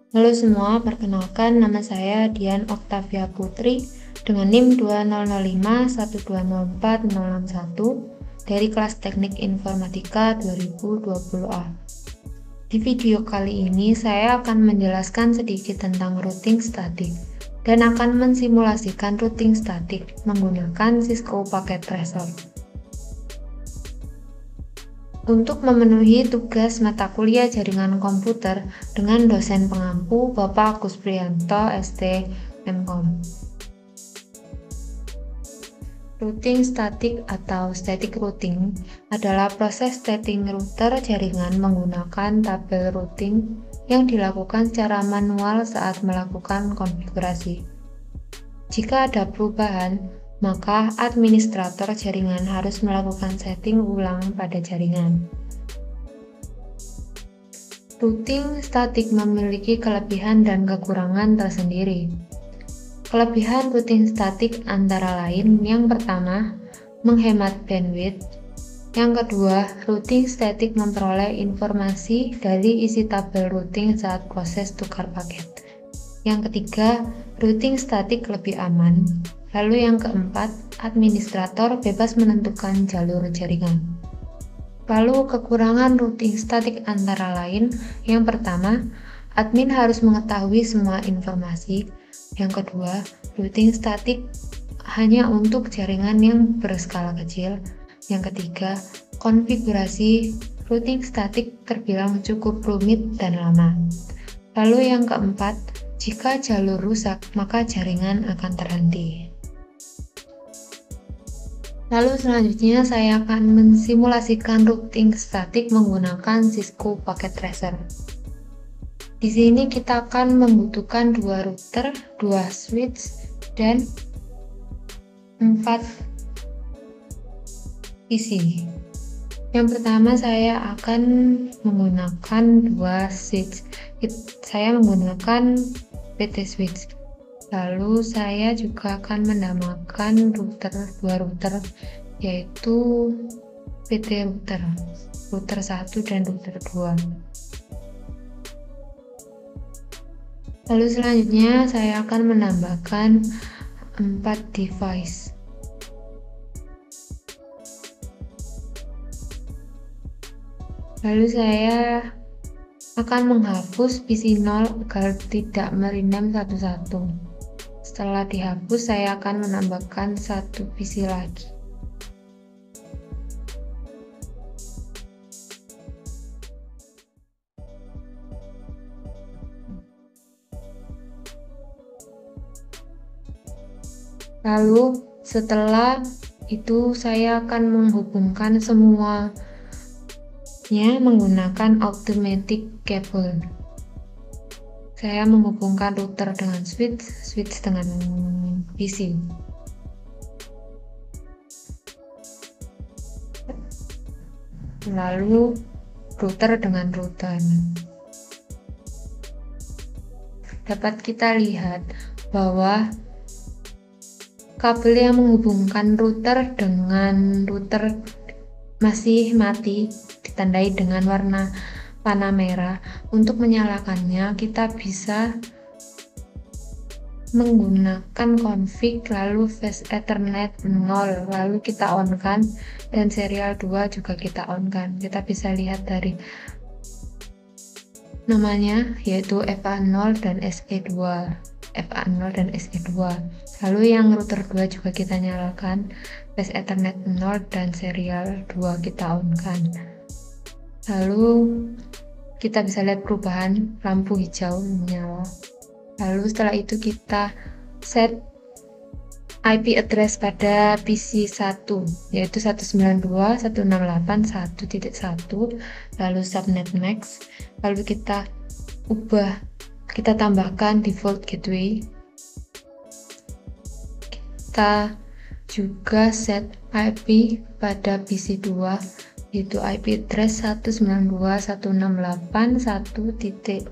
Halo semua, perkenalkan nama saya Dian Oktavia Putri dengan NIM 2005120461 dari kelas Teknik Informatika 2020A. Di video kali ini saya akan menjelaskan sedikit tentang routing statik dan akan mensimulasikan routing statik menggunakan Cisco Packet Tracer. Untuk memenuhi tugas mata kuliah jaringan komputer dengan dosen pengampu Bapak Agus Priyanto, ST, Mkom. Routing statik atau static routing adalah proses setting router jaringan menggunakan tabel routing yang dilakukan secara manual saat melakukan konfigurasi. Jika ada perubahan, maka administrator jaringan harus melakukan setting ulang pada jaringan. Routing statik memiliki kelebihan dan kekurangan tersendiri. Kelebihan routing statik antara lain yang pertama, menghemat bandwidth. Yang kedua, routing statik memperoleh informasi dari isi tabel routing saat proses tukar paket. Yang ketiga, routing statik lebih aman. Lalu yang keempat, administrator bebas menentukan jalur jaringan. Lalu kekurangan routing statik antara lain, yang pertama, admin harus mengetahui semua informasi. Yang kedua, routing statik hanya untuk jaringan yang berskala kecil. Yang ketiga, konfigurasi routing statik terbilang cukup rumit dan lama. Lalu yang keempat, jika jalur rusak, maka jaringan akan terhenti. Lalu selanjutnya saya akan mensimulasikan routing statik menggunakan Cisco Packet Tracer. Di sini kita akan membutuhkan 2 router, 2 switch, dan 4 PC. Yang pertama saya akan menggunakan 2 switch. Saya menggunakan PT switch. Lalu saya juga akan menambahkan 2 router yaitu PT router 1 dan router 2. Lalu selanjutnya saya akan menambahkan 4 device. Lalu saya akan menghapus PC 0 agar tidak merendam satu-satu. Setelah dihapus, saya akan menambahkan 1 PC lagi. Lalu setelah itu saya akan menghubungkan semuanya menggunakan automatic cable. Saya menghubungkan router dengan switch dengan PC. Lalu router dengan router. Dapat kita lihat bahwa kabel yang menghubungkan router dengan router masih mati, ditandai dengan warna panah merah. Untuk menyalakannya, kita bisa menggunakan config lalu fast Ethernet 0, lalu kita on kan, dan serial 2 juga kita on kan. Kita bisa lihat dari namanya yaitu FA0 dan SE2. FA0 dan SE2. Lalu yang router 2 juga kita nyalakan, fast Ethernet 0 dan serial 2 kita on kan. Lalu kita bisa lihat perubahan lampu hijau menyala. Lalu setelah itu kita set IP address pada PC 1 yaitu 192.168.1.1, lalu subnet max, lalu kita tambahkan default gateway. Kita juga set IP pada PC 2 yaitu IP address 192.168.1.2,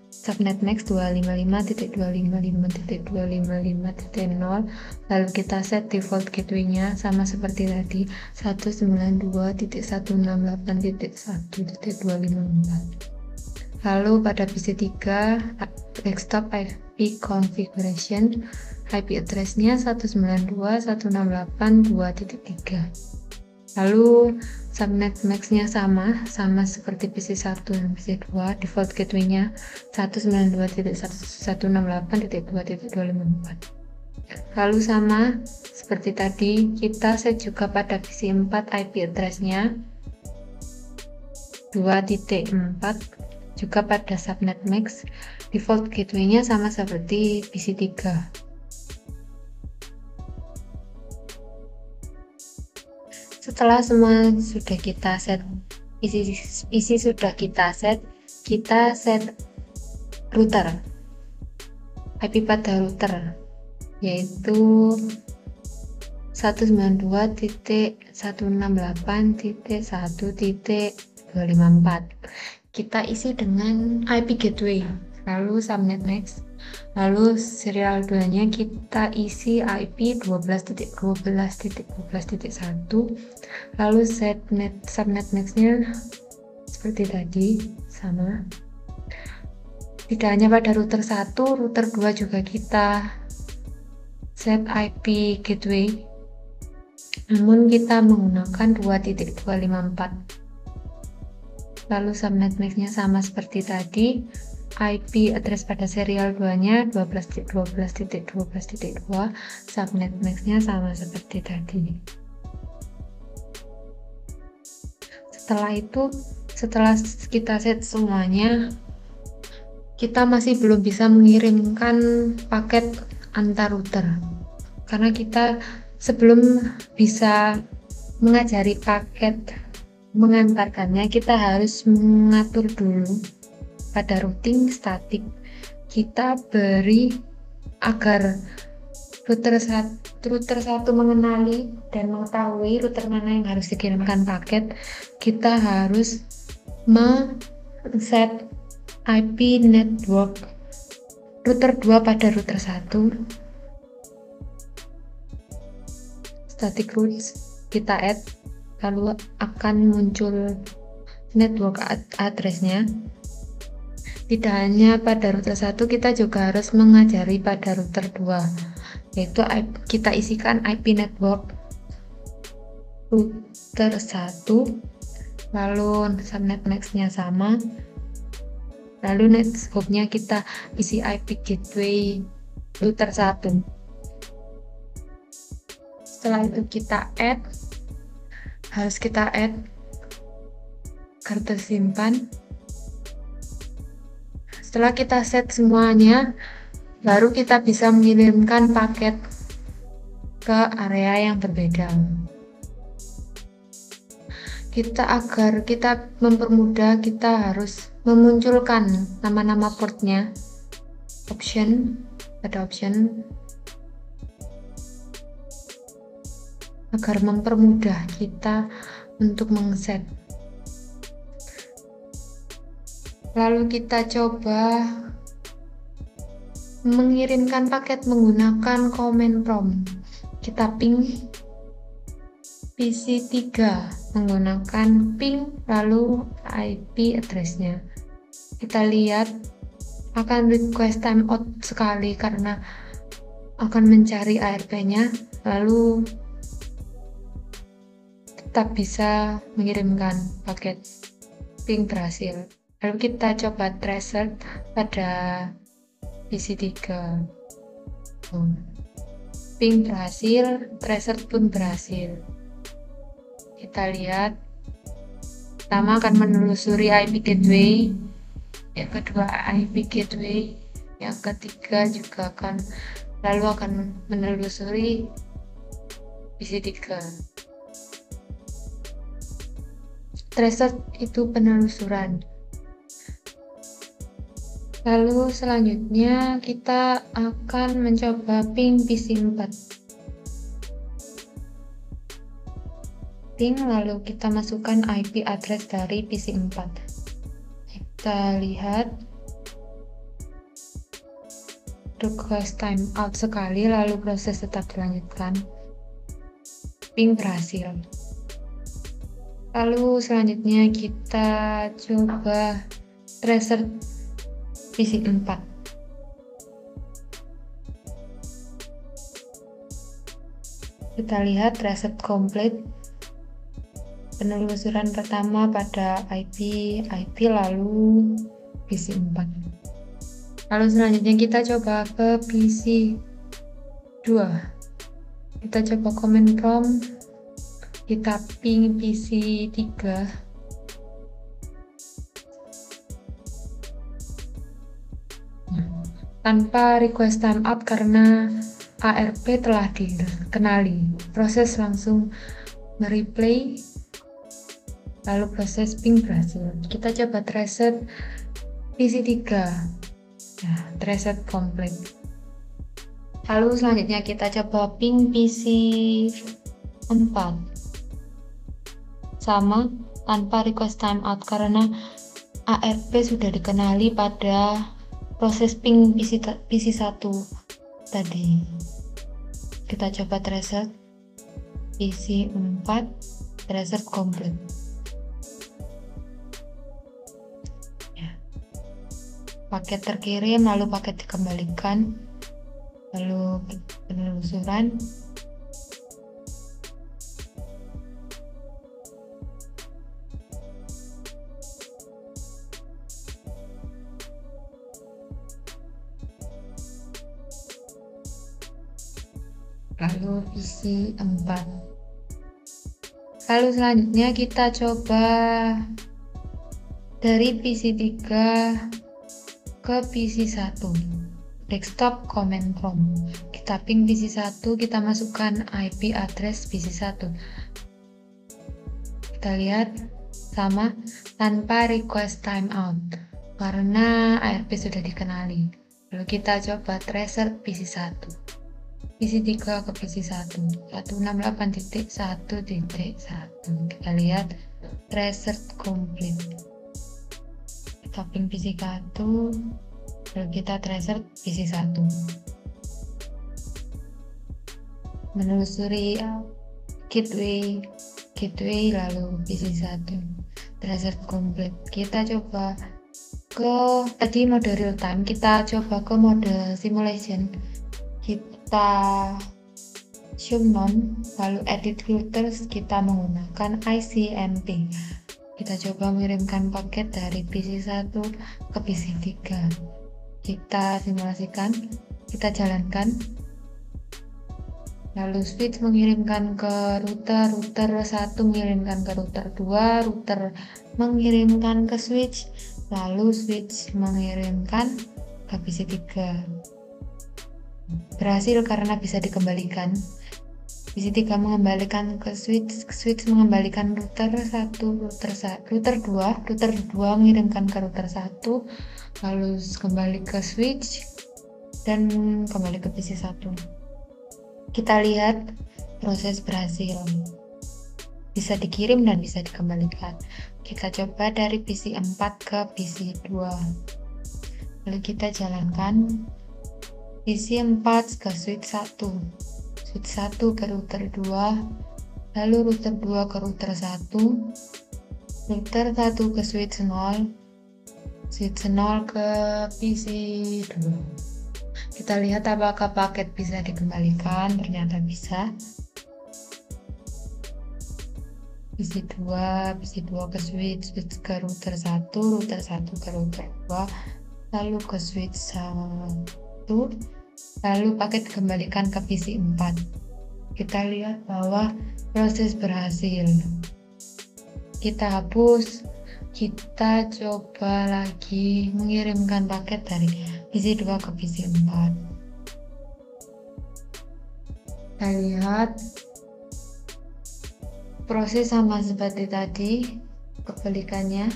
subnet max 255.255.255.0, lalu kita set default gateway-nya sama seperti tadi 192.168.1.254. Lalu pada PC3 desktop IP configuration, IP address-nya 192.168.2.3. Lalu subnet max-nya sama seperti PC1 dan PC2, default gateway-nya 192.168.2.254. Lalu sama seperti tadi, kita set juga pada PC4 IP address-nya 2.4, juga pada subnet max, default gateway-nya sama seperti PC3. Setelah semua sudah kita set, isi sudah kita set router, IP pada router yaitu 192.168.1.254. Kita isi dengan IP gateway, lalu subnet max, lalu serial 2-nya kita isi IP 12.12.12.1, lalu subnet max-nya seperti tadi sama. Tidak hanya pada router 1, router 2 juga kita set IP gateway, namun kita menggunakan 2.254. Lalu subnet max-nya sama seperti tadi, IP address pada serial 2-nya 12.12.12.2, subnet max-nya sama seperti tadi. Setelah kita set semuanya, kita masih belum bisa mengirimkan paket antar router, karena kita sebelum bisa mengajari paket mengantarkannya, kita harus mengatur dulu pada routing statik. Kita beri agar router 1 mengenali dan mengetahui router mana yang harus dikirimkan paket. Kita harus set IP network router 2 pada router 1, static routes kita add, lalu akan muncul network address-nya. Tidak hanya pada router 1, kita juga harus mengajari pada router 2, yaitu kita isikan IP network router 1, lalu subnet max-nya sama, lalu netscope-nya kita isi IP gateway router 1. Setelah itu harus kita add kartu simpan. Setelah kita set semuanya, baru kita bisa mengirimkan paket ke area yang berbeda. Agar kita mempermudah, kita harus memunculkan nama-nama portnya, pada option, agar mempermudah kita untuk mengset. Lalu kita coba mengirimkan paket menggunakan command prompt. Kita ping PC3 menggunakan ping lalu IP address-nya. Kita lihat akan request timeout sekali karena akan mencari ARP-nya, lalu tetap bisa mengirimkan paket. Ping berhasil. Lalu kita coba tracer pada PC3. Ping berhasil, tracer pun berhasil. Kita lihat, pertama akan menelusuri IP gateway, yang kedua IP gateway, yang ketiga juga akan menelusuri PC3. Tracer itu penelusuran. Lalu selanjutnya kita akan mencoba ping PC4. Ping, lalu kita masukkan IP address dari PC4. Kita lihat request timeout sekali, lalu proses tetap dilanjutkan. Ping berhasil. Lalu selanjutnya kita coba tracer PC 4. Kita lihat reset komplit. Penelusuran pertama pada IP lalu PC 4. Lalu selanjutnya kita coba ke PC 2. Kita coba command prompt, kita ping PC 3. Tanpa request timeout karena ARP telah dikenali. Proses langsung nge-replay, lalu proses ping berhasil. Kita coba reset PC 3. Nah, reset komplit. Lalu selanjutnya kita coba ping PC 4. Sama, tanpa request timeout karena ARP sudah dikenali pada proses ping PC 1 tadi. Kita coba reset PC 4, reset komplit. Ya. Paket terkirim, lalu paket dikembalikan, lalu penelusuran. Lalu PC 4. Lalu selanjutnya kita coba dari PC 3 ke PC 1. Desktop command prompt. Kita ping PC 1, kita masukkan IP address PC 1. Kita lihat sama, tanpa request timeout karena ARP sudah dikenali. Lalu kita coba tracer PC 1. PC 3 ke PC 1, 168.1.1. Kita lihat tracer komplit. Kita ping PC 1, lalu kita tracer PC 1. Menelusuri gateway lalu PC 1. Tracer komplit. Kita coba ke tadi mode real time, kita coba ke mode simulation. Kita zoom non, lalu edit filters, kita menggunakan ICMP. Kita coba mengirimkan paket dari PC 1 ke PC 3. Kita simulasikan, kita jalankan. Lalu switch mengirimkan ke router 1 mengirimkan ke router 2, router mengirimkan ke switch, lalu switch mengirimkan ke PC 3. Berhasil karena bisa dikembalikan. PC 3 mengembalikan ke switch mengembalikan router 1, router 2 mengirimkan ke router 1, lalu kembali ke switch dan kembali ke PC 1. Kita lihat proses berhasil. Bisa dikirim dan bisa dikembalikan. Kita coba dari PC 4 ke PC 2. Lalu kita jalankan PC 4 ke switch 1, switch 1 ke router 2, lalu router 2 ke router 1, router 1 ke switch 0, switch 0 ke PC 2. Kita lihat apakah paket bisa dikembalikan. Ternyata bisa. PC 2 ke switch ke router 1, router 1 ke router 2, lalu ke switch 1, lalu paket dikembalikan ke PC 4. Kita lihat bahwa proses berhasil. Kita hapus, kita coba lagi mengirimkan paket dari PC 2 ke PC 4. Kita lihat proses sama seperti tadi, kebalikannya.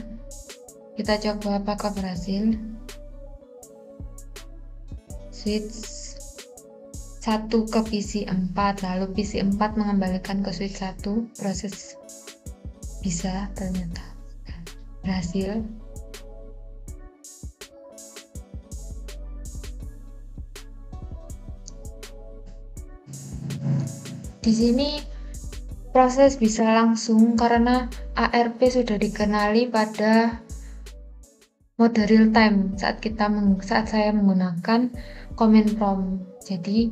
Kita coba apakah berhasil. Switch 1 ke PC 4, lalu PC 4 mengembalikan ke switch 1, proses bisa, ternyata berhasil. Di sini proses bisa langsung karena ARP sudah dikenali pada mode real time saat saya menggunakan command prompt. Jadi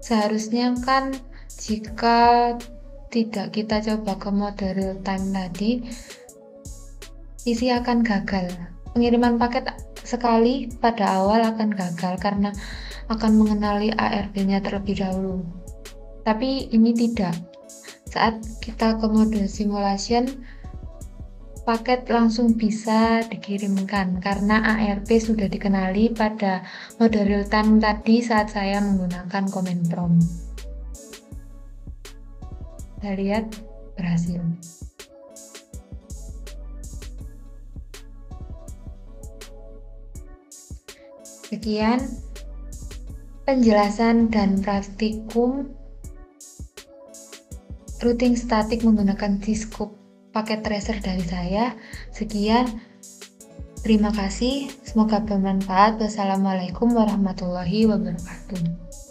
seharusnya kan jika tidak kita coba ke mode real time tadi, PC akan gagal. Pengiriman paket sekali pada awal akan gagal karena akan mengenali ARP-nya terlebih dahulu. Tapi ini tidak. Saat kita ke mode simulation, paket langsung bisa dikirimkan karena ARP sudah dikenali pada mode real time tadi saat saya menggunakan command prompt. Kita lihat berhasil. Sekian penjelasan dan praktikum routing statik menggunakan C-scope paket tracer dari saya. Sekian, terima kasih, semoga bermanfaat. Wassalamualaikum warahmatullahi wabarakatuh.